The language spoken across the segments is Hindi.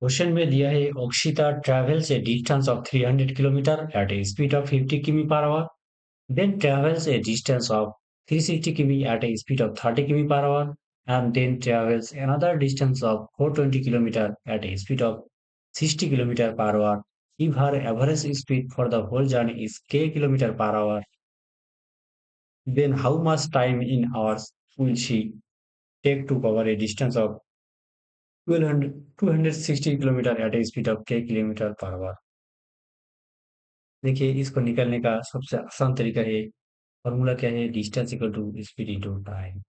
क्वेश्चन में दिया है Okshita travels a distance of 300 kilometer at a speed of 50 km per hour, then travels a distance of 360 km at a speed of 30 km per hour, and then travels another distance of 420 km at a speed of 60 km per hour. If her average speed for the whole journey is k km per hour, then how much time in hours will she take to cover a distance of 260 kilometre at a speed of k kilometre per hour. देखिए इसको निकालने का सबसे आसान तरीका है, फॉर्मूला क्या है, distance equal to speed into time.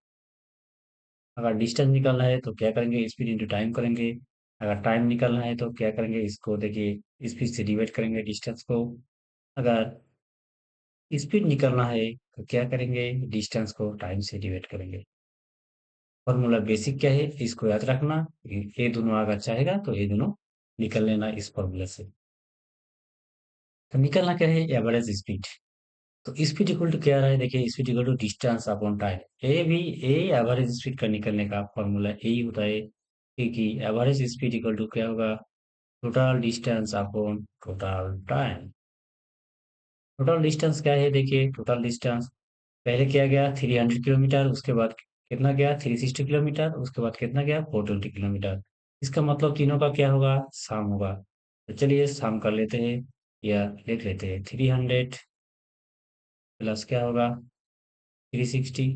अगर डिस्टेंस निकालना है तो क्या करेंगे, स्पीड इंटू टाइम करेंगे। अगर टाइम निकालना है तो क्या करेंगे, इसको देखिए स्पीड से डिवाइड करेंगे डिस्टेंस को। अगर स्पीड निकालना है तो क्या करेंगे, डिस्टेंस को टाइम से डिवाइड करेंगे। फॉर्मूला बेसिक क्या है, इसको याद रखना। ये दोनों अगर चाहेगा तो ये दोनों निकल लेना इस फॉर्मूला से। तो निकलना क्या है, एवरेज स्पीड। तो स्पीड इक्वल टू क्या आ रहा है, देखिए speed equal to distance upon time. A average speed का निकलने का फॉर्मूला यही होता है, क्योंकि एवरेज स्पीड इक्वल टू क्या होगा, total distance upon total time. Total distance क्या है, देखिए टोटल डिस्टेंस पहले क्या गया 300 किलोमीटर, उसके बाद कितना गया 360 किलोमीटर, उसके बाद कितना गया 420 किलोमीटर। इसका मतलब तीनों का क्या होगा, सम होगा। तो चलिए सम कर लेते हैं या लिख लेते हैं, 300 प्लस क्या होगा 360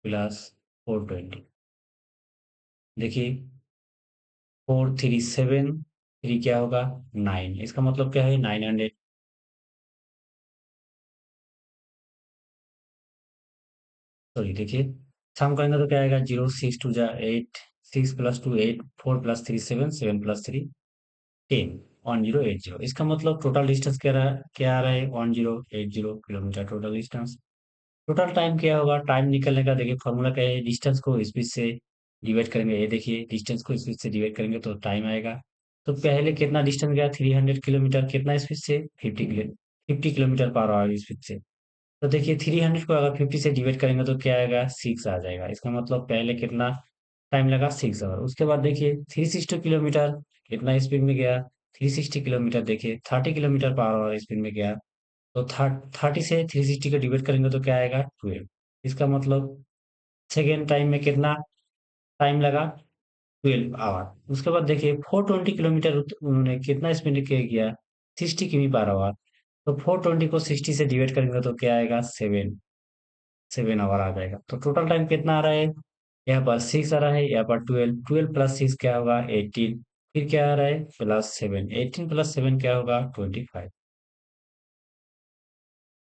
प्लस 420। देखिए 4 3 7, थ्री क्या होगा 9, इसका मतलब क्या है 900। सॉरी देखिए सम करेंगे तो क्या आएगा, 0 6 2 8, 6 + 2 8, 4 + 3 7, 7 + 3 10, 1080। इसका मतलब टोटल डिस्टेंस क्या आ रहा है 1080 kilometre total distance. Total time क्या होगा, टाइम निकलने का देखिए फॉर्मूला क्या है, डिस्टेंस को स्पीड से डिवाइड करेंगे। ये देखिए डिस्टेंस को स्पीड से डिवाइड करेंगे तो टाइम आएगा। तो पहले कितना डिस्टेंस गया 300 किलोमीटर, कितना स्पीड से 50 किलोमीटर पर आवर स्पीड से। तो देखिए 300 को अगर 50 से डिवाइड करेंगे तो क्या आएगा 6 आ जाएगा। इसका मतलब पहले कितना टाइम लगा 6 आवर। उसके बाद देखिए 360 किलोमीटर कितना स्पीड में गया, 360 किलोमीटर देखिए 30 किलोमीटर पर आवर स्पीड में गया। तो 30 से 360 को डिवाइड करेंगे तो क्या आएगा 12। इसका मतलब सेकेंड टाइम में कितना टाइम लगा 12 आवर। उसके बाद देखिए 420 किलोमीटर उन्होंने कितना स्पीड के किया 60 किमी पर आवर। तो 420 को 60 से डिवाइड करेंगे तो क्या आएगा 7 आवर आ जाएगा। तो टोटल टाइम कितना आ रहा है, यहाँ पर 6 आ रहा है, यहाँ पर 12, 12 + 6 क्या होगा 18, फिर क्या आ रहा है +7, 18 + 7 क्या होगा 25।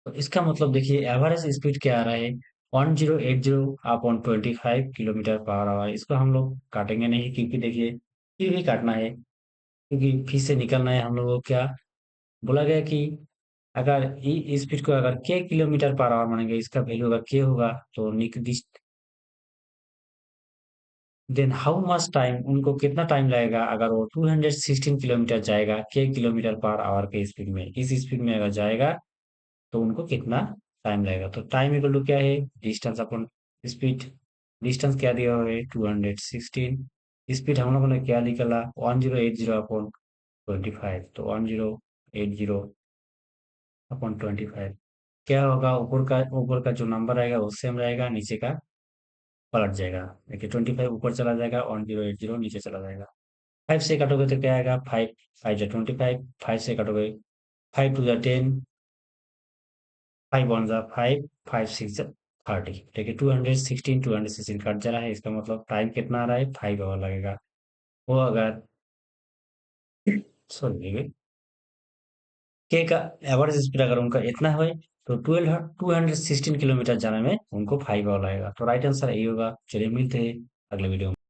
तो इसका मतलब देखिए एवरेज स्पीड क्या आ रहा है 1080/25 किलोमीटर पर आवर। इसको हम लोग काटेंगे नहीं, क्योंकि देखिए फिर भी काटना है, क्योंकि फिर से निकलना है हम लोगों को। क्या बोला गया कि अगर स्पीड को अगर के किलोमीटर पर आवर मानेंगे, इसका वैल्यू अगर के होगा तो देन हाउ मच टाइम, उनको कितना टाइम लगेगा अगर वो 216 किलोमीटर जाएगा के किलोमीटर पर आवर के स्पीड में, इस स्पीड में अगर जाएगा तो उनको कितना टाइम लगेगा। तो टाइम इक्वल टू क्या है, डिस्टेंस अपॉन स्पीड। डिस्टेंस क्या दिया हुआ है 216, स्पीड हम लोगों ने क्या निकाला 1080/25। तो 1080/25 क्या होगा, ऊपर का जो नंबर आएगा वो सेम रहेगा, नीचे का पलट जाएगा। देखिए 25 ऊपर चला जाएगा, 1080 नीचे चला जाएगा। 5 से काटोगे तो क्या आएगा 5, 5 × 25, 5 से काटोगे 5 × 2 = 10, 5 × 1 = 5, 5 × 6 = 30। देखिए 216 कट जा रहा है, इसका मतलब टाइम कितना आ रहा है 5 आवर लगेगा। वो अगर सॉरी के का एवरेज स्पीड अगर उनका इतना है तो 216 किलोमीटर जाने में उनको 5 आवर लगेगा। तो राइट आंसर यही होगा। चलिए मिलते हैं अगले वीडियो में।